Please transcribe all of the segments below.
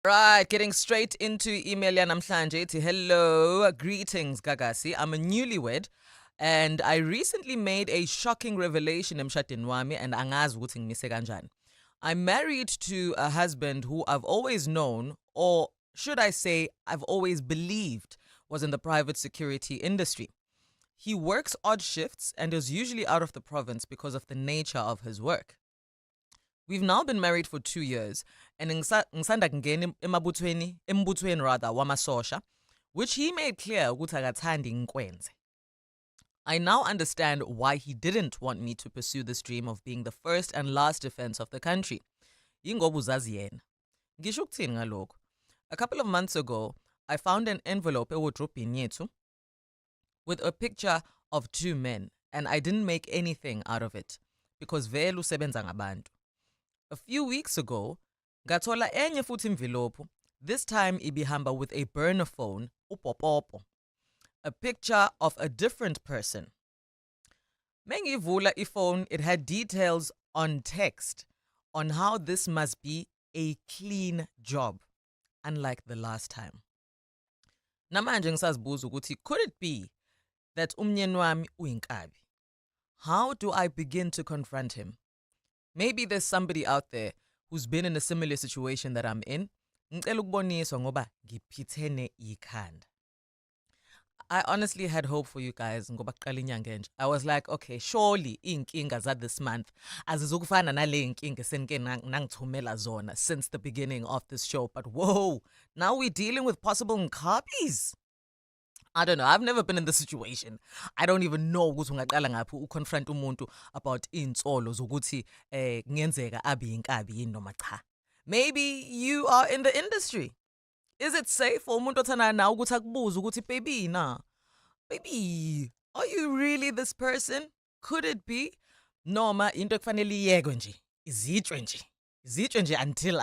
Right, getting straight into email yanamhlanje. Hello, greetings Gagasi. I'm a newlywed and I recently made a shocking revelation emshadweni wami and angazi ukuthi ngimise kanjani. I'm married to a husband who I've always known, or should I say I've always believed was in the private security industry. He works odd shifts and is usually out of the province because of the nature of his work. We've now been married for 2 years, and ngisanda kungena embuthweni rather wamasosha, which he made clear ukuthi akathandi ngikwenze. I now understand why he didn't want me to pursue this dream of being the first and last defense of the country. Yingoba uzazi yena. Ngisho ukuthini ngalokho? A couple of months ago, I found an envelope ewardrobhini yethu with a picture of 2 men, and I didn't make anything out of it because vele usebenza ngabantu. A few weeks ago, ngathola enye futhi imvilophu, this time ibihamba with a burner phone, upopopo, a picture of a different person. Mengivula iphone, it had details on text on how this must be a clean job, unlike the last time. Namanje ngisazibuza ukuthi could it be that umnyeni wami uyinkabi? How do I begin to confront him? Maybe there's somebody out there who's been in a similar situation that I'm in. Ngicela ukuboniswa ngoba ngiphithene ikhanda. I honestly had hope for you guys ngoba kuqala inyanga enje. I was like, okay, surely inkinga za this month azizokufana nale inkinga senike nangithumela zona since the beginning of this show. But whoa, now we're dealing with possible nkabis. I don't know. I've never been in this situation. I don't even know ukuthi ungaqala ngaphi uconfront umuntu about insolo zokuthi kungenzeka abe inkabi yini noma cha. Maybe you are in the industry. Is it safe for umuntu othana na ukuthi akubuze ukuthi baby, are you really this person? Could it be? Noma into ekufanele iyekwe nje. Izitshwe nje until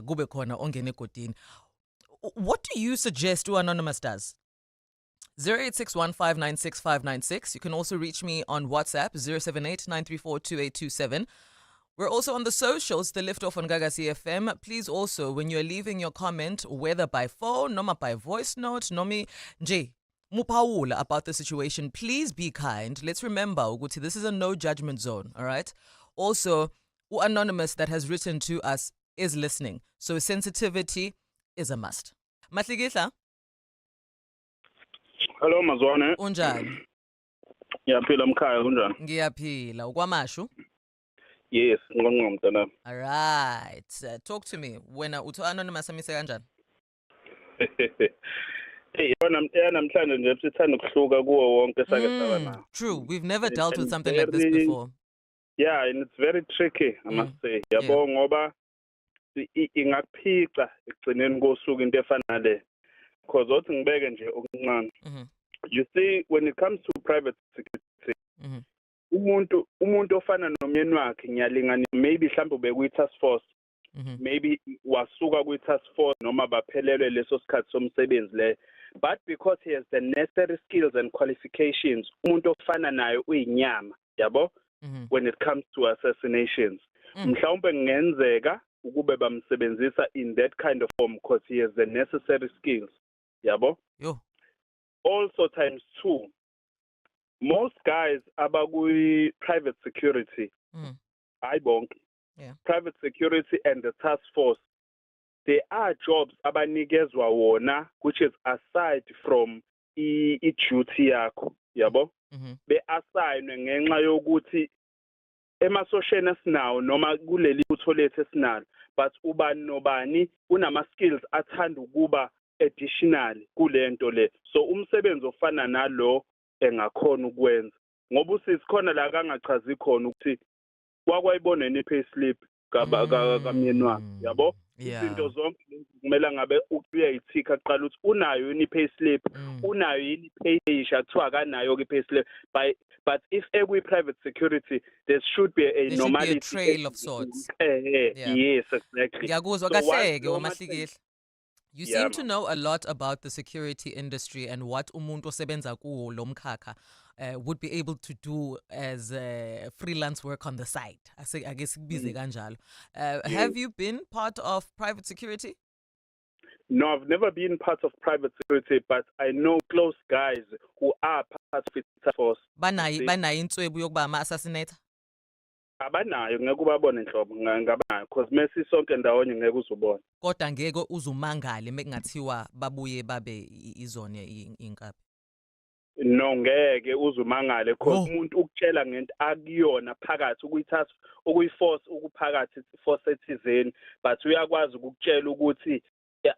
kube khona ongena egodini. What do you suggest Anonymous does? 0861596596. You can also reach me on WhatsApp 078-934-2827. We're also on the socials, the Liftoff on Gagasi FM. Please also, when you're leaving your comment, whether by phone, noma by voice note, nomi nje mupawula about the situation, please be kind. Let's remember, ukuthi, this is a no judgment zone, all right? Also, Anonymous that has written to us is listening. So sensitivity is a must. Mahlikihla? Hello Mazwane. Unjani? Ngiyaphila mkhaya kunjani? Ngiyaphila. Ukwamashu? Yes, ngqongqo mntana. All right. Talk to me. Wena utho Anonymous amise kanjani? Hey, namhlanje nje sithanda ukuhluka kuwo wonke sake saba nawo. True. We've never dealt with something like this before. Yeah, and it's very tricky, I must say. Yabo ngoba ingakuphica ekugcineni kosuku into efana le. Because othi ngibeke nje okuncane. You see, when it comes to private security, umuntu ofana nomyeni wakhe ngiyalingana maybe mhlawumbe bekwi-task force, maybe wasuka kwi-task force noma baphelelwe leso sikhathi somsebenzi le. But because he has the necessary skills and qualifications, umuntu ofana naye uyinyama, yabo? When it comes to assassinations. Mhlawumbe kungenzeka ukube bamsebenzisa in that kind of form because he has the necessary skills. Yabo? Yo. Also times 2. Most guys abakwi private security. Private security and the task force. There are jobs abanikezwa wona which is aside from duty yakho. Yabo? Be assignwe ngenxa yokuthi emasosheni esinawo noma kuleli utho lethu esinalo, but ubani nobani unama skills athanda ukuba additional kulento le. So umsebenzi ofana nalo engakhona ukwenza ngoba usikhona la kangachazi khona ukuthi kwakwayibona ni payslip kamyeni wami, yabo? Izinto zonke kumele ngabe uyayithika aqala ukuthi unayo yini payslip, unayo yini payisha kuthiwa kanayo ke payslip. But if every private security, there should be a normality, be a trail of sorts. Yes, exactly. You seem to know a lot about the security industry and what umuntu osebenza kuwo lo mkhakha would be able to do as freelance work on the side. I guess busy kanjalo. Have you been part of private security? No, I've never been part of private security, but I know close guys who are part of it force. Banayo inswebu yokuba ama-assassinator? Abanayo ngeke ubabone nhlobo ngabanayo because mase sonke ndawonye ngeke uzubona. Kodwa ngeke uzumangale mekungathiwa babuye babe izona inkabi. No ngeke uzumangale because umuntu ukutshela ngento akuyona phakathi ukuyithatha ukuyiforce ukuphakathi force ethizeni but uyakwazi ukukutshela ukuthi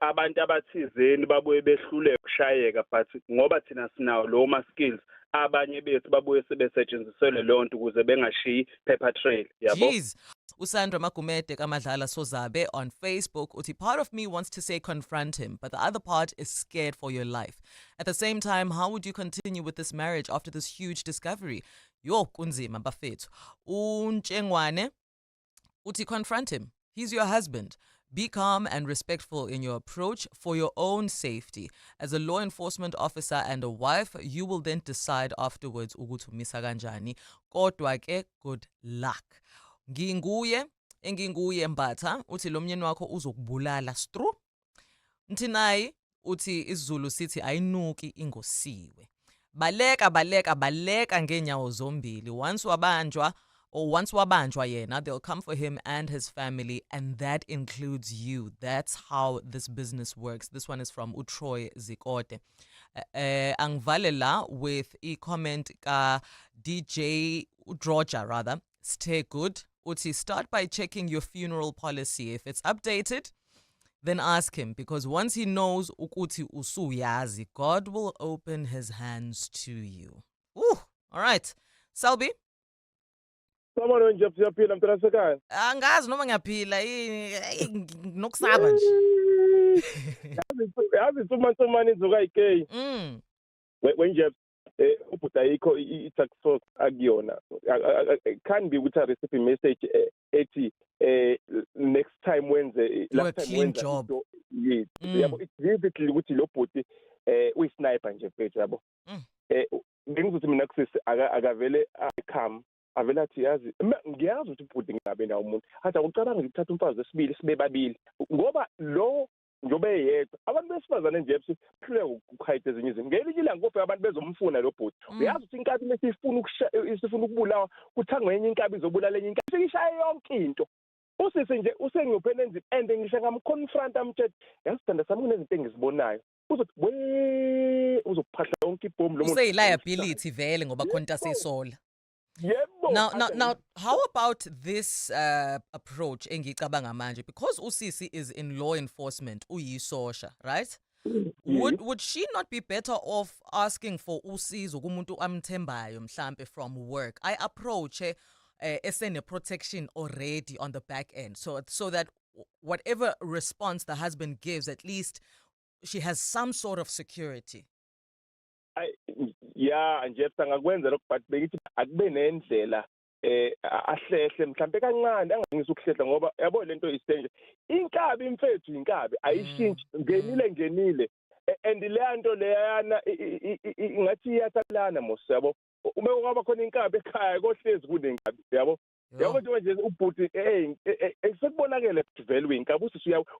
abantu abathizeni babuye behlule ukushayeka but ngoba thina sinawo lo ma skills abanye bethu babuye sebesetshenziselwe lonto ukuze bengashiyi paper trail yabo. Jeez. Usandra Magumede kaMadlala Sozabe on Facebook, uthi part of me wants to say confront him, but the other part is scared for your life. At the same time, how would you continue with this marriage after this huge discovery? Yo, kunzima bafethu. Unchengwane, uthi confront him. He's your husband. Be calm and respectful in your approach for your own safety. As a law enforcement officer and a wife, you will then decide afterwards ukuthi umisa kanjani. Kodwa ke, good luck. Enginguye Mbatha, uthi lo myeni wakho uzokubulala stru. Mthinayi, uthi isiZulu sithi ayinuki ingosiwe. Baleka ngenyawo zombili. Once wabanjwa yena, they'll come for him and his family, and that includes you. That's how this business works. This one is from Utroy Zikote. Angvalela with a comment ka DJ Udroja rather. Stay good. Uti, start by checking your funeral policy. If it's updated, then ask him, because once he knows ukuthi usuyazi, God will open his hands to you. Ooh, all right. Selby? Someone nje siyaphila mntanasekhaya. Angazi noma ngiyaphila nokusaba nje. Yazi tsumani izuka ikay. Wenje ubhuda yikho i-tax force akuyona. Can be ukuthi a recipe message ethi next time wenze last time wenze job. Yes. Yabo it's vividly ukuthi lo bhuti uyi sniper nje mfethu yabo. Bengizothi mina kusisi akavele come avela athi yazi ngiyazi ukuthi ubhuti ngabe nawo umuntu hathi akucabanga ukuthatha umfazi wesibili sibe babili ngoba lo njobe yedwa abantu besifazane nje sihluleka ukukhayitha ezinye izinto ngelinye ilanga kufika abantu bezomfuna lo bhuti uyazi ukuthi inkabi lesifuna ukubulawa kuthangwe enye inkabi izobulala enye inkabi seyishaye yonke into usise nje usengiyophenenza and ngisho ngamconfront amtshela yasithanda sami kunezinto engizibonayo uzothi uzokuphahla yonke ibhomu lo muntu useyiliability vele ngoba khona into seyisola. Now, how about this approach engicabanga manje? Because usisi is in law enforcement, uyisosha, right? Would she not be better off asking for usizo kumuntu amthembayo mhlambe from work? I approach esene protection already on the back end, so that whatever response the husband gives, at least she has some sort of security. Yeah, nje sangakwenza lokho but bekithi akube nendlela ahlehle mhlambe kancane angangisa ukuhlehla ngoba yabo lento isenje inkabi mfethu inkabi ayishintshi ngenile and le nto leyana ingathi iyatalana mos yabo uma kwaba khona inkabi ekhaya kohlezi kunenkabi yabo yabo nje ubhuti esekubonakele vele inkabi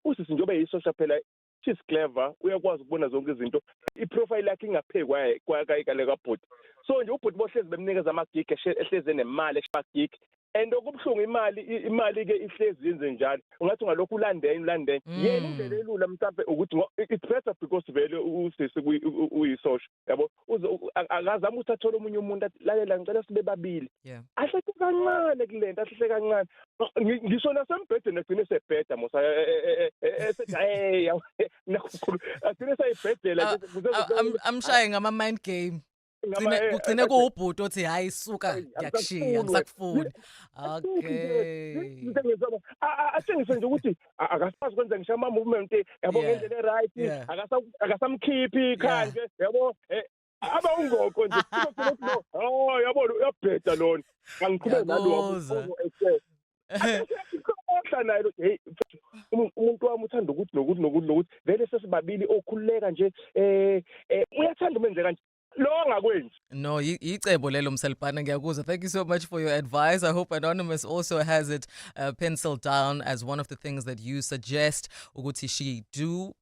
usisi njobe yisosha phela she's clever uyakwazi ukubona zonke izinto iprofile yakhe ingaphekwa kwakayikale kabhuti so nje ubhuti bohlezi bemnikeza amagig ehleze nemali eshagig and okubhlungu imali ke ihlezi yenze njalo ungathi ngalokho ulandeni yena indlela elula mhlawumbe ukuthi it's better because vele usisi uyisosha yabo akazama ukuthi athole umunye umuntu lalela ngicela sibe babili ahleke kancane kulento ahleke kancane ngisho nasembhedeni agcine sebheda mosa nakhulu agcine sayibhedela I'm shying ngama mind game. Ugcine kuwubhuti othi hayi suka ngiyakushiya ngisakufuna. Okay. Atshengise nje ukuthi akasazi kwenza ngisho ama movement yabo ngendlela right akasamkhiphi ikhanje yabo aba ungoko nje yabo uyabheda lona angikhuluma nalo nayo hey umuntu wami uthanda ukuthi nokuthi vele sesibabili okhululeka nje uyathanda umenze kanje lo angakwenzi. No, icebo lelo Msalipana ngiyakuzwa. Thank you so much for your advice. I hope Anonymous also has it penciled down as one of the things that you suggest ukuthi she do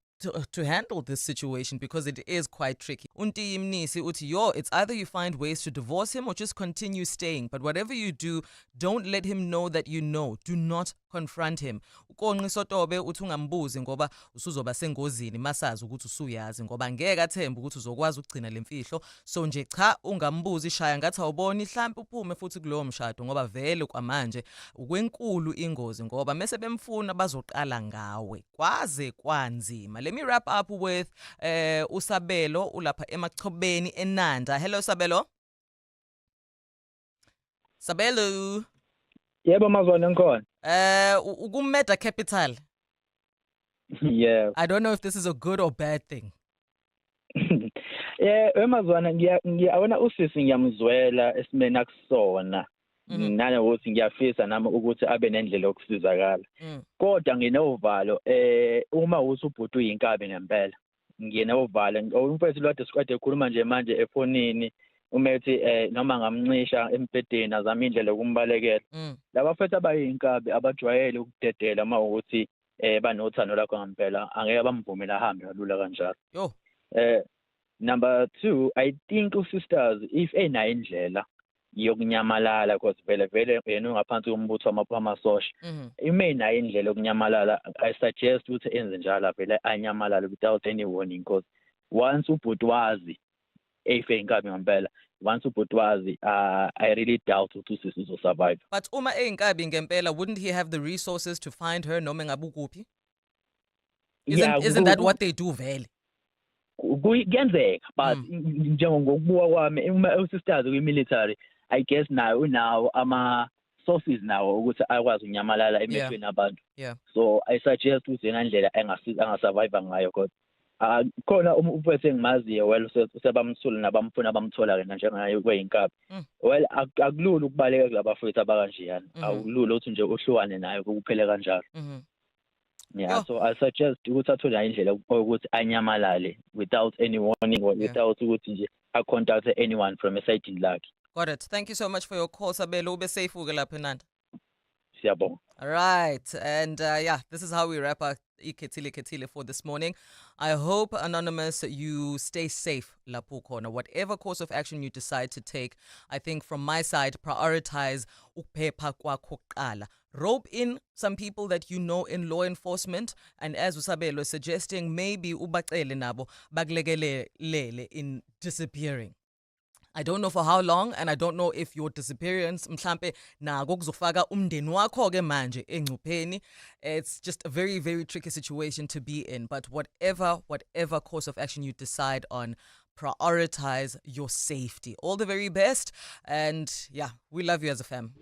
to handle this situation, because it is quite tricky. Unti Mnisi uthi yo, it's either you find ways to divorce him or just continue staying. But whatever you do, don't let him know that you know. Do not confront him. Ukonqi Sotobe uthi ungambuzi ngoba usuzoba sengozini masazi ukuthi usuyazi, ngoba ngeke athembe ukuthi uzokwazi ukugcina lemfihlo. So nje cha, ungambuzi, shaya ngathi awuboni mhlawumbe uphume futhi kulowo mshado, ngoba vele kwamanje ukwenkulu ingozi, ngoba mase bemfuna bazoqala ngawe kwaze kwanzima. Let me wrap up with uSabelo ulapha eMachobeni eNanda. Hello Sabelo. Sabelo. Yebo Mazwana ngikhona. Ukumeda Capital. Yeah. I don't know if this is a good or bad thing. Mazwana ngiyabona usisi ngiyamzwela esimeni akusona. Nanokuthi ngiyafisa nami ukuthi abe nendlela yokusizakala. Kodwa nginovalo uma usubhuti uyinkabi ngempela. Nginovalo umfethu lodwa sikwade ekhuluma nje manje efonini umethi noma ngamncisha empedeni azama indlela yokumbalekela. Labafethu abayinkabi abajwayele ukudedela uma ukuthi banothando lakho ngempela angeke bamvumela ahambe kalula kanjalo. Yo. Number 2, I think sisters if enayo indlela yokunyamalala, because vele yena ungaphansi kombutho wamamasosha, imena indlela yokunyamalala, I suggest ukuthi enze njalo vele anyamalala without any warning, because once ubhuti wazi efe inkabi ngempela, once ubhuti wazi I really doubt ukuthi usisi uzosurvive. But uma einkabi ngempela, wouldn't he have the resources to find her noma ngabe ukuphi? Isn't that what they do vele? Kuyenzeka, but njengokubuka kwami uma usisters kwi-military, I guess now ama sources nawo ukuthi akwazi unyamalala emehlweni abantu. So I suggest ukuthi yena indlela angasurvive ngayo, kodwa khona umfethu engimaziyo well usebamthula nabamfuna bamthola ke njengayo kweyinkabi. Well akulula ukubaleka kulabafethu abakanjeyana. Akulula ukuthi nje uhlukane nayo kuphele kanjalo. Yeah, so I suggest ukuthi athole indlela ukuthi anyamalale without any warning or without ukuthi nje contact anyone from a side lakhe. Got it. Thank you so much for your call, Sabelo. Ube safe uke lapha eNanda. Siyabonga. All right. And this is how we wrap up Iketile for this morning. I hope, Anonymous, you stay safe, lapho khona. Whatever course of action you decide to take, I think from my side, prioritize ukuphepha kwakho kuqala. Rope in some people that you know in law enforcement, and as Usabelo is suggesting, maybe ubacele nabo bakulekelele in disappearing. I don't know for how long, and I don't know if your disappearance mhlambe nako kuzofaka umndeni wakho ke manje engcupheni. It's just a very, very tricky situation to be in. But whatever course of action you decide on, prioritize your safety. All the very best, and we love you as a fam.